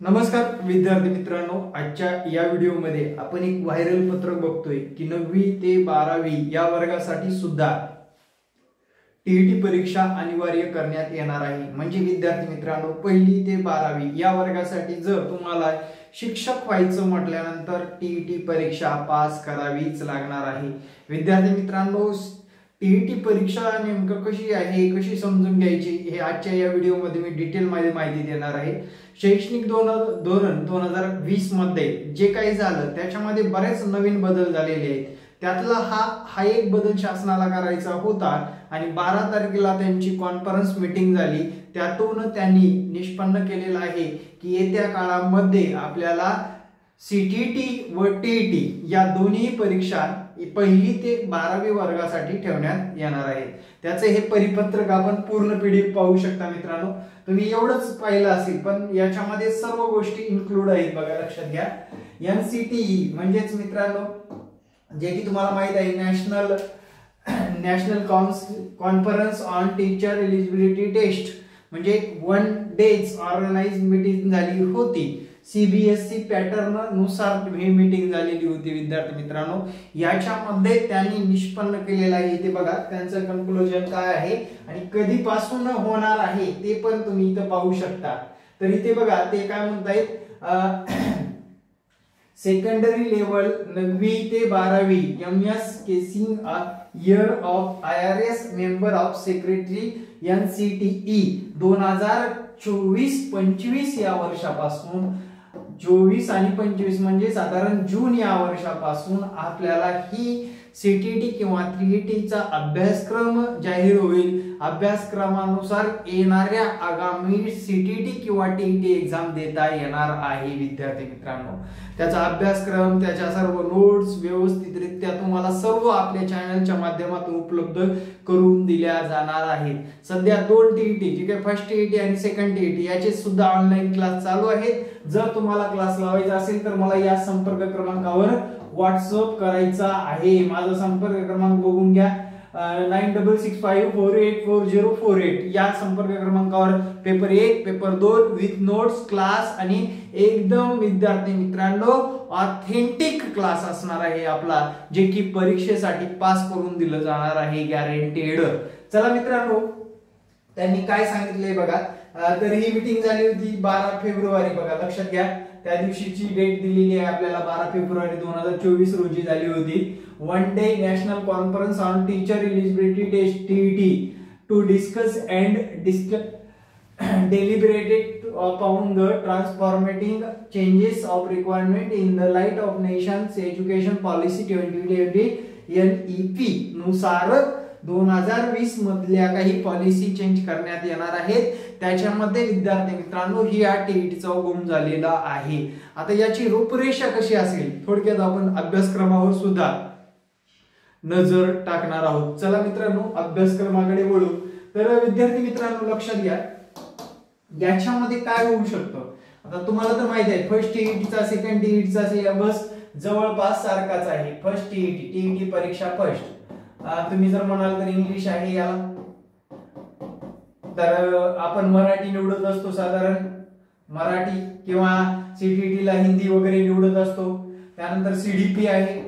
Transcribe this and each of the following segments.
नमस्कार विद्यार्थी मित्रांनो, आजच्या या व्हिडिओमध्ये आपण एक व्हायरल पत्रक बघतोय की 9वी ते 12वी या वर्गासाठी सुद्धा टीईटी परीक्षा अनिवार्य करण्यात येणार आहे। म्हणजे विद्यार्थी मित्रांनो, 1ली ते 12वी या वर्गासाठी जर तुम्हाला शिक्षक व्हायचं म्हटल्यानंतर टीईटी परीक्षा पास करावीच लागणार आहे। विद्यार्थी मित्रांनो, टीईटी परीक्षा नेमकं कशी आहे, कशी समजून घ्यायची हे आजच्या या व्हिडिओमध्ये मी डिटेल मध्ये माहिती देणार आहे। शैक्षणिक धोरण 2020 मध्ये जे काही झालं त्याच्यामध्ये बरेच नवीन बदल झालेले आहेत। त्यातला हा एक बदल शासनाला करायचा होता आणि 12 तारखेला त्यांची कॉन्फरन्स मीटिंग झाली। त्यातून त्यांनी निष्पन्न केलेलं आहे की येत्या काळामध्ये आपल्याला सीटीटी व टीईटी या दोन्ही परीक्षा 1ली ते 12वी वर्गासाठी ठेवण्यात येणार आहे। त्याचे हे परिपत्रक आपण पूर्ण पीडीएफ पाहू शकता मित्रांनो। तुम्ही एवढंच पाहिलं असेल पण याच्यामध्ये सर्व गोष्टी इन्क्लूड आहेत बघा, लक्षात घ्या। एनसीटीई म्हणजेच मित्रांनो जे की तुम्हाला माहित आहे, national conference on teacher eligibility test, म्हणजे 1 डेज ऑर्गनाइज मीटिंग झाली होती। सीबीएसई पॅटर्न नुसार ही मीटिंग झालेली होती विद्यार्थी मित्रांनो। याच्यामध्ये त्यांनी निष्पन्न केलेलं आहे, इथे बघा त्यांचं कन्क्लुजन काय आहे आणि कधीपासून होणार आहे ते पण तुम्ही इथे पाहू शकता। तर इथे बघा ते काय म्हणतायत, सेकंडरी लेवल 9वी ते 12वी MS casing year of IRS member of secretary NCTE 2024-25 या वर्षापासून 24 आणि 25 म्हणजे साधारण जून या वर्षापासून आपल्याला ही सीटीटी किंवा टीईटीचा अभ्यासक्रम जाहीर होईल। अभ्यासक्रमानुसार येणाऱ्या आगामी सीटीटी किंवा टीईटी एक्झाम देता येणार आहे विद्यार्थी मित्रांनो। त्याचा अभ्यासक्रम, त्याच्या सर्व नोट्स व्यवस्थितरित्या तुम्हाला सर्व आपल्या चॅनलच्या माध्यमातून उपलब्ध करून दिल्या जाणार आहेत। सध्या 2 टीईटी, जे काही फर्स्ट टीईटी आणि सेकंड टीईटी याचे सुद्धा ऑनलाईन क्लास चालू आहेत। जर तुम्हाला क्लास लावायचा असेल तर मला या संपर्क क्रमांकावर व्हॉट्सअप करायचा आहे। माझा संपर्क क्रमांक बघून घ्या, 9665484048 या संपर्क क्रमांकावर paper 1, paper 2 with notes class आणि एकदम विद्यार्थी मित्रांनो ऑथेंटिक क्लास असणार आहे आपला, जे की परीक्षेसाठी पास करून दिलं जाणार आहे, गॅरंटेड। चला मित्रांनो, त्यांनी काय सांगितलंय बघा। तर ही मीटिंग झाली होती 12 फेब्रुवारी, बघा लक्षात घ्या। त्या दिवशीची डेट दिलेली आहे आपल्याला 12 फेब्रुवारी 2024 रोजी झाली होती। 1 day national conference on teacher eligibility test TET to discuss and deliberated upon the transformative changes of requirement in the light of nation's education policy 2020 NEP नुसार 2020 मधल्या काही पॉलिसी चेंज करण्यात येणार आहेत। त्याच्यामध्ये विद्यार्थी मित्रांनो ही या टीईटीचा उगम झालेला आहे। आता याची रूपरेषा कशी असेल थोडक्यात आपण अभ्यासक्रमावर सुद्धा नजर टाकणार आहोत। चला मित्रांनो अभ्यासक्रमाकडे वळू। तर विद्यार्थी मित्रांनो लक्षात घ्या, याच्यामध्ये काय होऊ शकतं। आता तुम्हाला तर माहित आहे फर्स्ट टीईटीचा सेकंड टीईटीचा सिलेबस जवळपास सारखाच आहे। फर्स्ट टीईटी परीक्षा फर्स्ट, तुम्ही जर म्हणाल तर इंग्लिश आहे याला, तर आपण मराठी निवडत असतो, साधारण मराठी किंवा सीटीटी ला हिंदी वगैरे निवडत असतो। त्यानंतर सीडीपी आहे,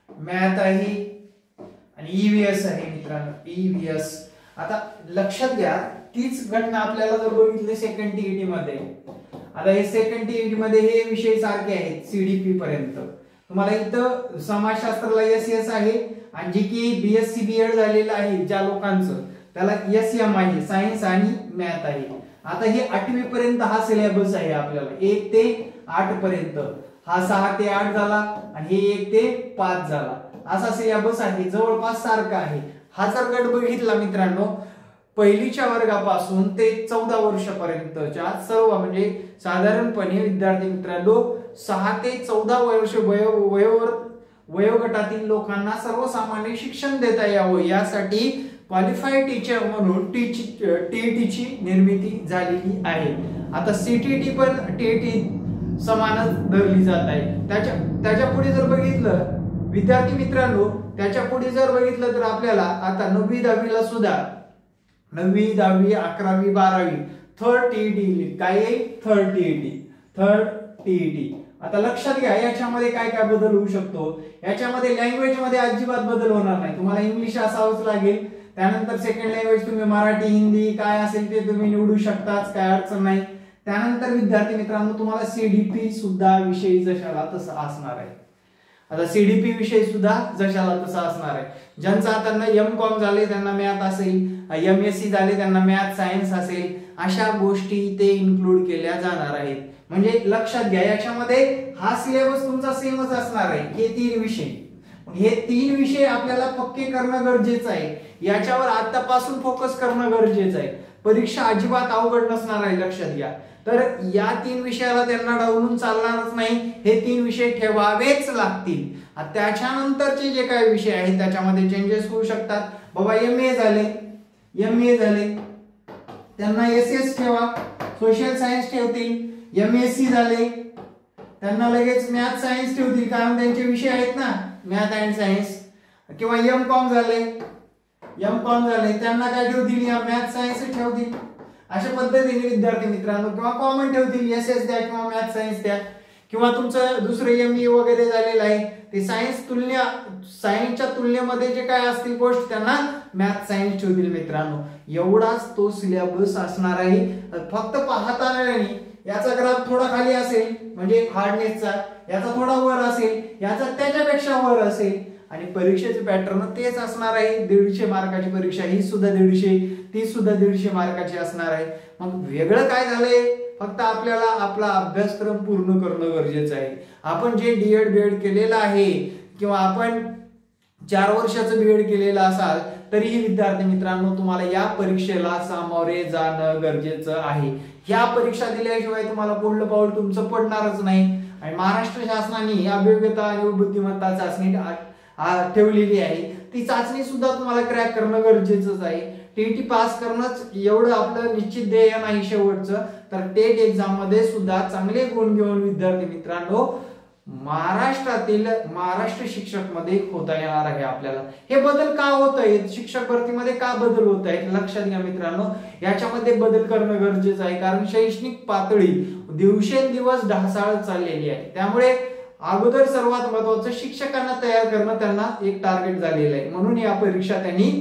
मॅथ आहे आणि ईव्हीएस आहे मित्रांनो, ईव्हीएस। आता लक्षात घ्या तीच घटना आपल्याला जर बघितली सेकंड टीईटी मध्ये, आता हे सेकंड टीईटी मध्ये हे विषय सारखे आहेत सीडीपी पर्यंत। तुम्हाला इथं समाजशास्त्राला एसएस आहे आणि जे की बीएससी बीएड झालेलं आहे ज्या लोकांचं त्याला एसएम आहे, सायन्स आणि मॅथ आहे। आता हे 8वी पर्यंत हा सिलेबस आहे आपल्याला, 1 ते 8 पर्यंत। हा 6 ते 8 झाला आणि हे 1 ते 5 झाला, असा सिलेबस आहे, जवळपास सारखा आहे। हा जर गट बघितला मित्रांनो 1लीच्या वर्गापासून ते 14 वर्षापर्यंतच्या सर्व, म्हणजे साधारणपणे विद्यार्थी मित्रांनो 6 ते 14 वर्ष वयोगटातील लोकांना सर्वसामान्य शिक्षण देता यावं यासाठी क्वालिफाईड टीचर म्हणून टीईटीची निर्मिती झालेली आहे। आता सीटीटी पण टीईटी समानच धरली जात आहे। त्याच्या पुढे जर बघितलं विद्यार्थी मित्रांनो, त्याच्या पुढे जर बघितलं तर आपल्याला आता 9वी 10वी ला सुद्धा 9वी 10वी 11वी 12वी थर्ड टीईटी काय आहे, थर्ड टीईटी थर्ड टीईटी. आता लक्षात घ्या याच्यामध्ये काय काय बदल होऊ शकतो. याच्यामध्ये लँग्वेज मध्ये अजिबात बदल होणार नाही, तुम्हाला इंग्लिश असावंच लागेल. त्यानंतर सेकंड लँग्वेज तुम्ही मराठी हिंदी काय असेल ते तुम्ही निवडू शकताच, काय अडचण नाही. त्यानंतर विद्यार्थी मित्रांनो तुम्हाला सीडीपी सुद्धा विषय जशाला तसा असणार आहे. आता सीडीपी विषय सुद्धा जशाला तसा असणार आहे. ज्यांचं आता एम.कॉम झाले त्यांना मॅथ असेल, एमएससी झाले त्यांना मॅथ सायन्स असेल, अशा गोष्टी ते इन्क्लूड केल्या जाणार आहेत. म्हणजे लक्षात घ्या याच्यामध्ये हा सिलेबस तुमचा सेमच असणार आहे. हे 3 विषय, हे 3 विषय आपल्याला पक्के करणं गरजेचं आहे. याच्यावर आतापासून फोकस करणं गरजेचं आहे. परीक्षा अजिबात अवघड नसणार आहे, लक्षात घ्या. तर या 3 विषयाला त्यांना डावलून चालणारच नाही, हे 3 विषय ठेवावेच लागतील. त्याच्यानंतरचे जे काही विषय आहेत त्याच्यामध्ये चेंजेस होऊ शकतात. बाबा एमए झाले त्यांना एसएस ठेवा, सोशल सायन्स ठेवतील. एमएससी झाले त्यांना लगेच मॅथ सायन्स ठेवतील, कारण त्यांचे विषय आहेत ना मॅथ अँड सायन्स. किंवा एम.कॉम झाले त्यांना काय ठेवतील, या मॅथ सायन्स ठेवतील. अशा पद्धतीने विद्यार्थी मित्रांनो किंवा कॉमन ठेवतील, एसएस द्या किंवा मॅथ सायन्स द्या. किंवा तुमचं दुसरं एमए वगैरे झालेलं आहे ते सायन्सच्या तुलनेमध्ये जे काय असतील गोष्ट त्यांना मॅथ सायन्स ठेवतील. मित्रांनो एवढाच तो सिलेबस असणार आहे. फक्त पाहता नाही, याचा ग्राफ थोडा खाली असेल म्हणजे हार्डनेसचा, याचा थोडा वर असेल, याचा त्याच्यापेक्षा वर असेल. आणि परीक्षेचे पॅटर्न तेच असणार आहे. 150 मार्काची परीक्षा, ही सुद्धा 150, ती सुद्धा 150 मार्काची असणार आहे. मग वेगळं काय झालंय, फक्त आपल्याला आपला अभ्यासक्रम पूर्ण करणं गरजेचं आहे. आपण जे डीएड बीएड केलेलं आहे किंवा आपण 4 वर्षाचं बीएड केलेलं असाल तरीही विद्यार्थी मित्रांनो तुम्हाला या परीक्षेला सामोरे जाणं गरजेचं आहे. या परीक्षा दिल्याशिवाय तुम्हाला पुढलं पाऊल तुमचं पडणारच नाही. आणि महाराष्ट्र शासनाने अभियोग्यता आणि बुद्धिमत्ता चाचणी ठेवलेली आहे, ती चाचणी सुद्धा तुम्हाला क्रॅक करणं गरजेचंच आहे. टीईटी पास करणंच एवढं आपलं निश्चित ध्येय नाही शेवटचं, तर टेट एक्झाम मध्ये सुद्धा चांगले गुण घेऊन विद्यार्थी मित्रांनो महाराष्ट्र शिक्षक मध्ये होता येणार आहे आपल्याला. हे बदल का होत आहेत, शिक्षक भरतीमध्ये का बदल होत आहेत, लक्षात घ्या मित्रांनो. याच्यामध्ये बदल करणं गरजेचं आहे, कारण शैक्षणिक पातळी दिवसेंदिवस ढासळत चाललेली आहे. त्यामुळे अगोदर सर्वात महत्वाचं शिक्षकांना तयार करणं त्यांना एक टार्गेट झालेलं आहे. म्हणून या परीक्षा त्यांनी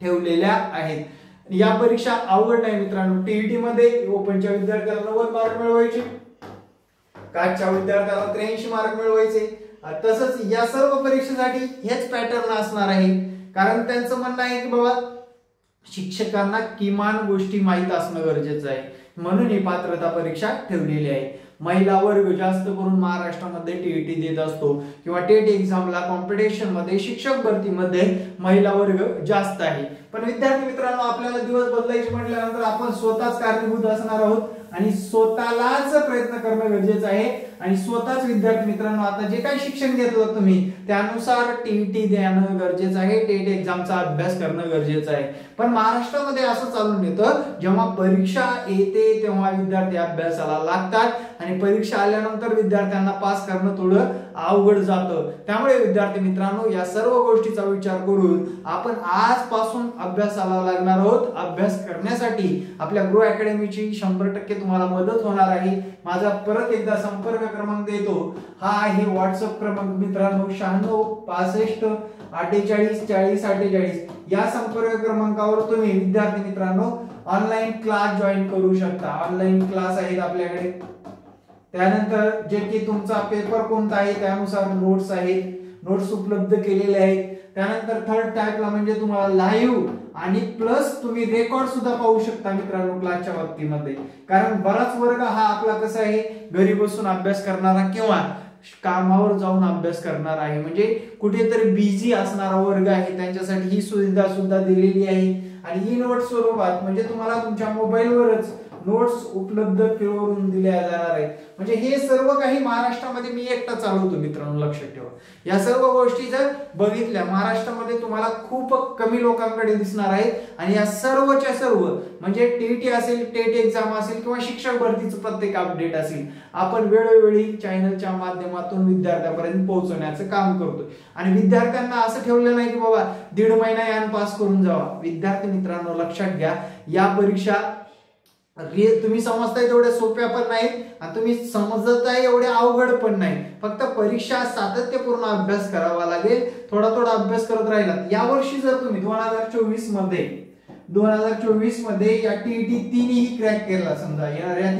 ठेवलेल्या आहेत. या परीक्षा अवघड नाही मित्रांनो. टीईटी मध्ये ओपनच्या विद्यार्थ्याला 90 मार्क मिळवायचे, काचच्या विद्यार्थ्याला 83 मार्क मिळवायचे. तसंच या सर्व परीक्षेसाठी हेच पॅटर्न असणार आहे, कारण त्यांचं म्हणणं आहे की बाबा शिक्षकांना किमान गोष्टी माहीत असणं गरजेचं आहे. म्हणून ही पात्रता परीक्षा ठेवलेली आहे. महिला वर्ग जास्त करून महाराष्ट्रामध्ये टीईटी देत असतो किंवा टेट एक्झामला कॉम्पिटिशन मध्ये शिक्षक भरतीमध्ये महिला वर्ग जास्त आहे. पण विद्यार्थी मित्रांनो आपल्याला दिवस बदलायचे म्हटल्यानंतर आपण स्वतःच कारणीभूत असणार आहोत आणि स्वतःलाच प्रयत्न करणं गरजेचं आहे. आणि स्वतःच विद्यार्थी मित्रांनो आता जे काही शिक्षण घेतलं तुम्ही त्यानुसार टीईटी देणं गरजेचं आहे, टेट एक्झामचा अभ्यास करणं गरजेचं आहे. पण महाराष्ट्रामध्ये असं चालून येतं जेव्हा परीक्षा येते तेव्हा विद्यार्थी अभ्यासाला लागतात आणि परीक्षा आल्यानंतर विद्यार्थ्यांना पास करणं थोडं अवघड जातं. त्यामुळे विद्यार्थी मित्रांनो या सर्व गोष्टीचा विचार करून आपण आजपासून अभ्यासाला लागणार आहोत. अभ्यास करण्यासाठी आपल्या ग्रो अकॅडमीची 100% तुम्हाला मदत होणार आहे. माझा परत एकदा संपर्क क्रमांक देतो, हा आहे व्हॉट्सअप क्रमांक मित्रांनो 96 65 48 40 48. या संपर्क क्रमांकावर तुम्ही विद्यार्थी मित्रांनो ऑनलाईन क्लास जॉईन करू शकता. ऑनलाईन क्लास आहेत आपल्याकडे. त्यानंतर जे की तुमचा पेपर कोणता आहे त्यानुसार नोट्स आहेत, नोट्स उपलब्ध केलेले आहेत. त्यानंतर थर्ड टाइपला म्हणजे तुम्हाला लाईव्ह आणि प्लस तुम्ही रेकॉर्ड सुद्धा पाहू शकता मित्रांनो क्लासच्या बाबतीमध्ये. कारण बराच वर्ग हा आपला कसा आहे घरी बसून अभ्यास करणारा किंवा कामावर जाऊन अभ्यास करणार आहे, म्हणजे कुठेतरी बिझी असणारा वर्ग आहे, त्यांच्यासाठी ही सुविधा सुद्धा दिलेली आहे. आणि ई नोट स्वरूपात म्हणजे तुम्हाला तुमच्या मोबाईलवरच नोट्स उपलब्ध करून दिल्या जाणार आहेत. म्हणजे हे सर्व काही महाराष्ट्रामध्ये मी एकटा चालवतो मित्रांनो, लक्षात ठेवा. या सर्व गोष्टी जर बघितल्या महाराष्ट्रामध्ये तुम्हाला खूप कमी लोकांकडे दिसणार आहेत. आणि या सर्वच्या सर्व म्हणजे टीईटी असेल, टेट एक्झाम असेल किंवा शिक्षक भरतीचं प्रत्येक अपडेट असेल आपण वेळोवेळी चॅनलच्या माध्यमातून विद्यार्थ्यांपर्यंत पोहोचवण्याचं काम करतोय. आणि विद्यार्थ्यांना असं ठेवलं नाही की बाबा 1.5 महिना यान पास करून जावा. विद्यार्थी मित्रांनो लक्षात घ्या, या परीक्षा तुम्ही समजताय तेवढ्या सोप्या पण नाही आणि तुम्ही समजताय एवढे अवघड पण नाही. फक्त परीक्षा सातत्यपूर्ण अभ्यास करावा लागेल. थोडा थोडा अभ्यास करत राहिला. यावर्षी जर तुम्ही 2024 मध्ये या टीईटी तिन्ही क्रॅक केला, समजा येणाऱ्या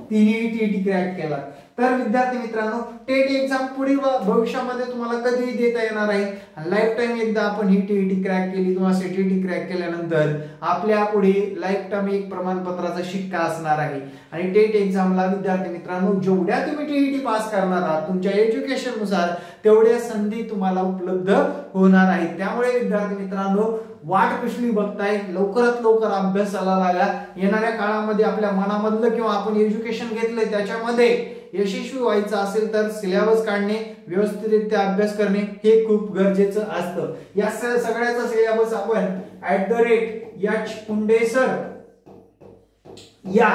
तिन्ही टीईटी क्रॅक केला, तर विद्यार्थी मित्रांनो टेट एक्झाम पुढे भविष्यामध्ये तुम्हाला कधीही देता येणार आहे. लाईफ टाइम एकदा आपण ही टीईटी क्रॅक केली किंवा सीटीईटी क्रॅक केल्यानंतर आपल्या पुढे लाईफ टाइम एक प्रमाणपत्राचा शिक्का असणार आहे. आणि टेट एक्झामला विद्यार्थी मित्रांनो जेवढ्या तुम्ही टीईटी पास करणार आहात तुमच्या एज्युकेशन नुसार तेवढ्या संधी तुम्हाला उपलब्ध होणार आहेत. त्यामुळे विद्यार्थी मित्रांनो वाट कसली बघताय, लवकरात लवकर अभ्यासाला लागा. येणाऱ्या काळामध्ये आपल्या मनामधलं किंवा आपण एज्युकेशन घेतलंय त्याच्यामध्ये यशस्वी व्हायचं असेल तर सिलेबस काढणे, व्यवस्थितरित्या अभ्यास करणे हे खूप गरजेचं असतं. या सगळ्याचा सिलेबस आपण @HPundesir या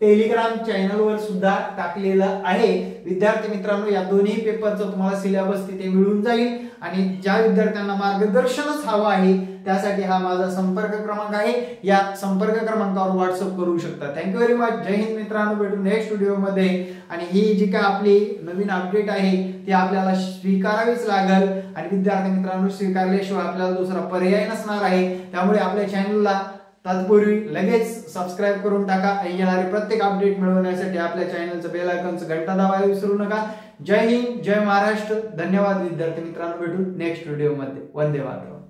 टेलिग्राम चॅनल वर सुद्धा टाकलेलं आहे. विद्यार्थी मित्रांनो या दोन्ही पेपरचं तुम्हाला सिलेबस तिथे मिळून जाईल. आणि ज्या विद्यार्थ्यांना मार्गदर्शनच हवं आहे त्यासाठी हा माझा संपर्क क्रमांक आहे. या संपर्क क्रमांकावर व्हॉट्सअप करू शकता. Thank you very much. जय हिंद मित्रांनो. भेटू नेक्स्ट व्हिडिओ मध्ये. आणि ही जी काय आपली नवीन अपडेट आहे ती आपल्याला स्वीकारावीच लागेल. आणि विद्यार्थी मित्रांनो स्वीकारल्याशिवाय आपल्याला दुसरा पर्याय नसणार आहे. त्यामुळे आपल्या चॅनलला तत्पूर्वी लगेच सबस्क्राइब करून टाका. येणारे प्रत्येक अपडेट मिळवण्यासाठी आपल्या चॅनलचं बेल आयकॉनचं घंटा दाबायला विसरू नका. जय हिंद, जय महाराष्ट्र. धन्यवाद विद्यार्थी मित्रांनो. भेटू नेक्स्ट व्हिडिओ मध्ये. वंदे मातरम.